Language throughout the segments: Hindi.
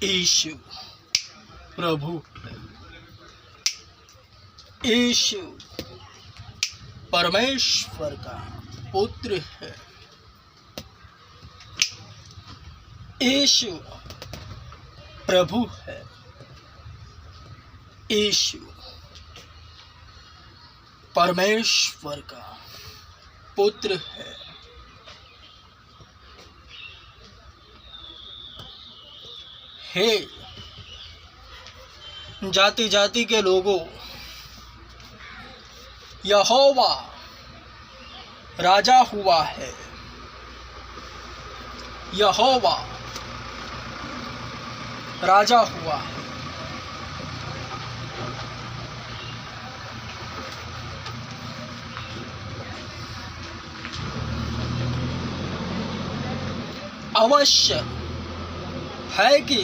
यीशु प्रभु है। यीशु परमेश्वर का पुत्र है। यीशु प्रभु है। यीशु परमेश्वर का पुत्र है। हे जाति जाति के लोगों, यहोवा राजा हुआ है। यहोवा राजा हुआ है। अवश्य है कि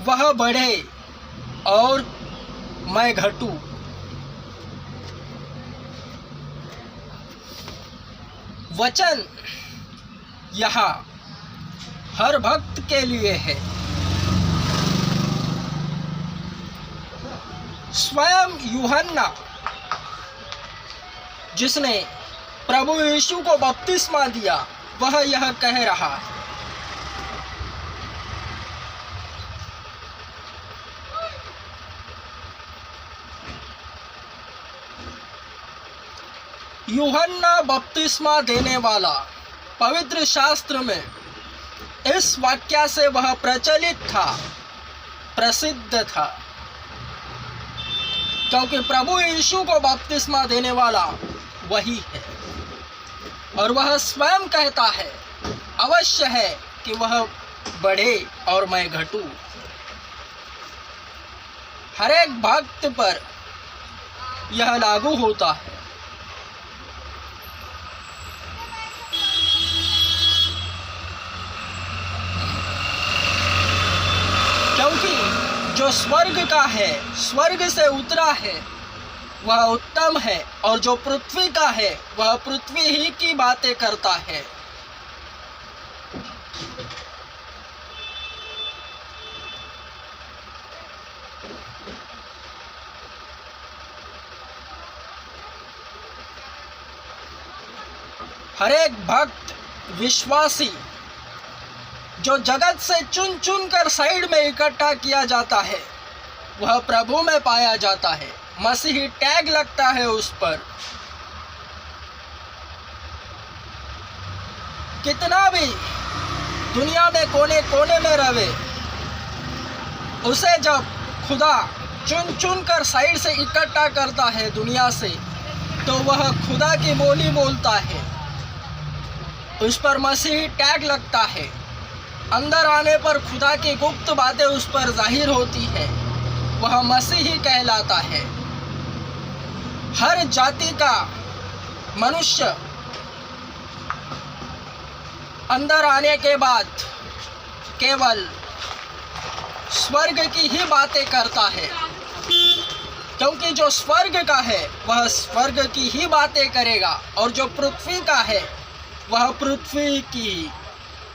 वह बढ़े और मैं घटूं। वचन यहाँ हर भक्त के लिए है। स्वयं यूहन्ना जिसने प्रभु यीशु को बपतिस्मा दिया, वह यह कह रहा है। यूहन्ना बपतिस्मा देने वाला पवित्र शास्त्र में इस वाक्य से वह प्रचलित था, प्रसिद्ध था, क्योंकि प्रभु यीशु को बपतिस्मा देने वाला वही है। और वह स्वयं कहता है, अवश्य है कि वह बढ़े और मैं घटूं। हर एक भक्त पर यह लागू होता है। क्योंकि जो स्वर्ग का है, स्वर्ग से उतरा है, वह उत्तम है, और जो पृथ्वी का है वह पृथ्वी ही की बातें करता है। हर एक भक्त विश्वासी जो जगत से चुन चुन कर साइड में इकट्ठा किया जाता है, वह प्रभु में पाया जाता है। मसीही टैग लगता है उस पर। कितना भी दुनिया में कोने कोने में रहे, उसे जब खुदा चुन चुन कर साइड से इकट्ठा करता है दुनिया से, तो वह खुदा की बोली बोलता है। उस पर मसीही टैग लगता है। अंदर आने पर खुदा की गुप्त बातें उस पर जाहिर होती है। वह मसीही कहलाता है। हर जाति का मनुष्य अंदर आने के बाद केवल स्वर्ग की ही बातें करता है, क्योंकि जो स्वर्ग का है वह स्वर्ग की ही बातें करेगा, और जो पृथ्वी का है वह पृथ्वी की।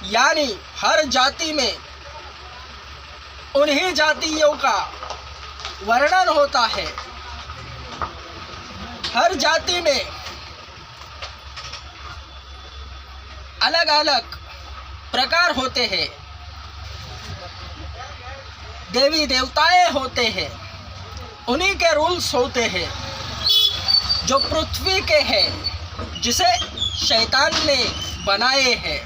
यानी हर जाति में उन्हीं जातियों का वर्णन होता है। हर जाति में अलग अलग प्रकार होते हैं, देवी देवताएं होते हैं, उन्हीं के रूल्स होते हैं। जो पृथ्वी के हैं, जिसे शैतान ने बनाए हैं।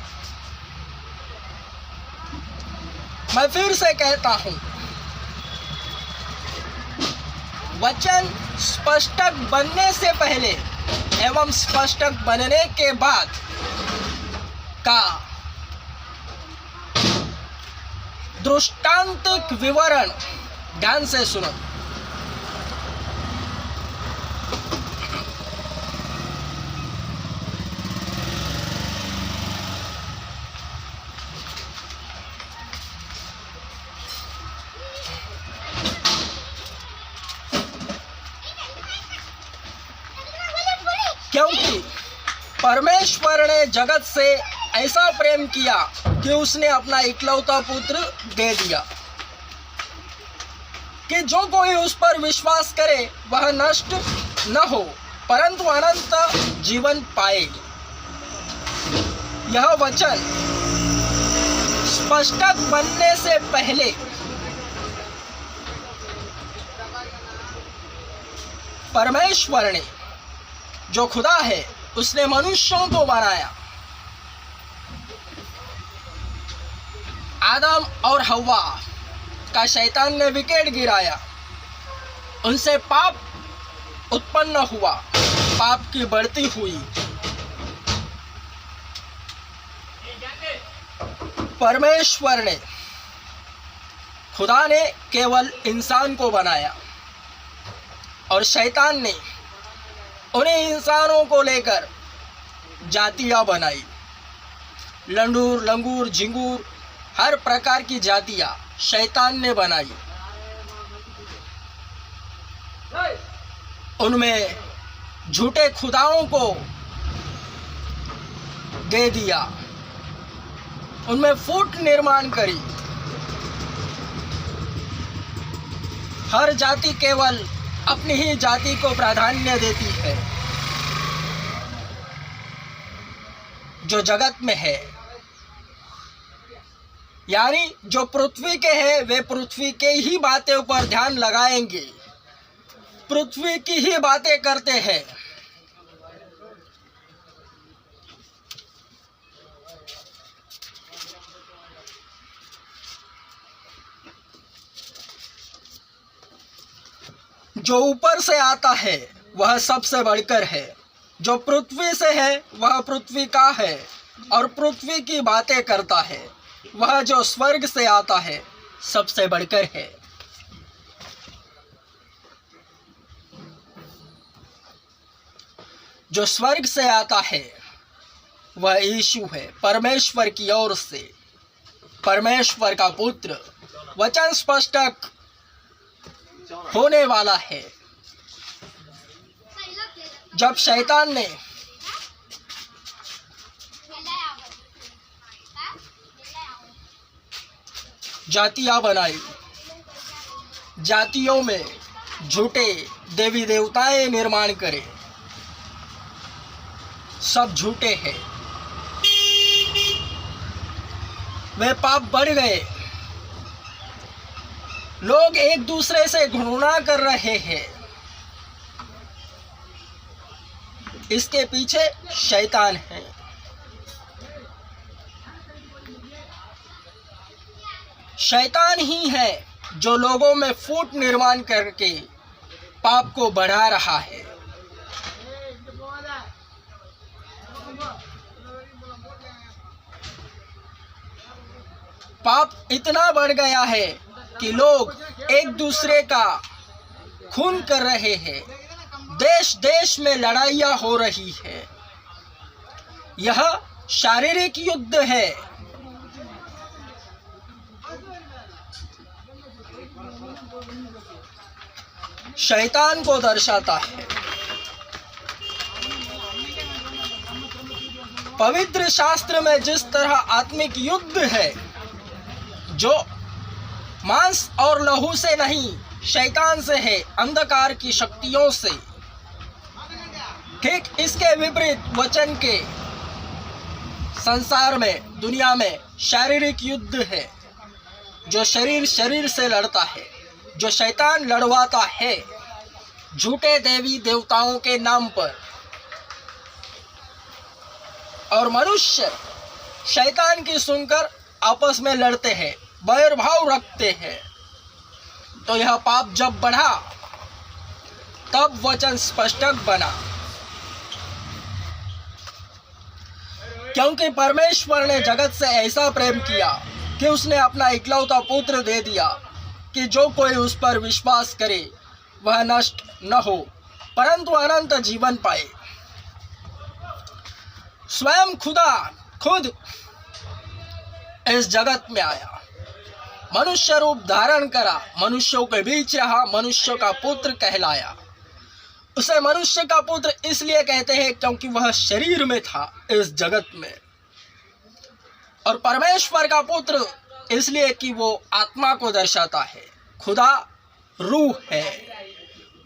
मैं फिर से कहता हूँ, वचन स्पष्टक बनने से पहले एवं स्पष्टक बनने के बाद का दृष्टांतिक विवरण ध्यान से सुनो। क्योंकि परमेश्वर ने जगत से ऐसा प्रेम किया कि उसने अपना इकलौता पुत्र दे दिया कि जो कोई उस पर विश्वास करे वह नष्ट न हो परंतु अनंत जीवन पाए। यह वचन स्पष्ट बनने से पहले परमेश्वर ने, जो खुदा है, उसने मनुष्यों को बनाया। आदम और हव्वा का शैतान ने विकेट गिराया, उनसे पाप उत्पन्न हुआ, पाप की बढ़ती हुई। परमेश्वर ने, खुदा ने केवल इंसान को बनाया और शैतान ने उन्हें इंसानों को लेकर जातियां बनाई। लंडूर, लंगूर, झिंगूर, हर प्रकार की जातियां शैतान ने बनाई। उनमें झूठे खुदाओं को दे दिया, उनमें फूट निर्माण करी। हर जाति केवल अपनी ही जाति को प्राधान्य देती है। जो जगत में है, यानी जो पृथ्वी के हैं, वे पृथ्वी के ही बातों पर ध्यान लगाएंगे, पृथ्वी की ही बातें करते हैं। जो ऊपर से आता है वह सबसे बढ़कर है, जो पृथ्वी से है वह पृथ्वी का है और पृथ्वी की बातें करता है। वह जो स्वर्ग से आता है सबसे बढ़कर है। जो स्वर्ग से आता है वह यीशु है, परमेश्वर की ओर से, परमेश्वर का पुत्र, वचन स्पष्ट होने वाला है। जब शैतान ने जातियां बनाई, जातियों में झूठे देवी देवताएं निर्माण करे, सब झूठे हैं, वे पाप बढ़ गए। लोग एक दूसरे से घृणा कर रहे हैं। इसके पीछे शैतान है। शैतान ही है जो लोगों में फूट निर्माण करके पाप को बढ़ा रहा है। पाप इतना बढ़ गया है कि लोग एक दूसरे का खून कर रहे हैं, देश देश में लड़ाइयाँ हो रही है। यह शारीरिक युद्ध है। शैतान को दर्शाता है। पवित्र शास्त्र में जिस तरह आत्मिक युद्ध है, जो मांस और लहू से नहीं, शैतान से है, अंधकार की शक्तियों से, ठीक इसके विपरीत वचन के संसार में, दुनिया में शारीरिक युद्ध है। जो शरीर शरीर से लड़ता है, जो शैतान लड़वाता है झूठे देवी देवताओं के नाम पर, और मनुष्य शैतान की सुनकर आपस में लड़ते हैं, बैर भाव रखते हैं। तो यह पाप जब बढ़ा तब वचन स्पष्ट बना, क्योंकि परमेश्वर ने जगत से ऐसा प्रेम किया कि उसने अपना इकलौता पुत्र दे दिया कि जो कोई उस पर विश्वास करे वह नष्ट न हो परंतु अनंत जीवन पाए। स्वयं खुदा खुद इस जगत में आया, मनुष्य रूप धारण करा, मनुष्यों के बीच रहा, मनुष्य का पुत्र कहलाया। उसे मनुष्य का पुत्र इसलिए कहते हैं क्योंकि वह शरीर में था इस जगत में। और परमेश्वर का पुत्र इसलिए कि वो आत्मा को दर्शाता है। खुदा रूह है,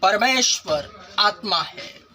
परमेश्वर आत्मा है।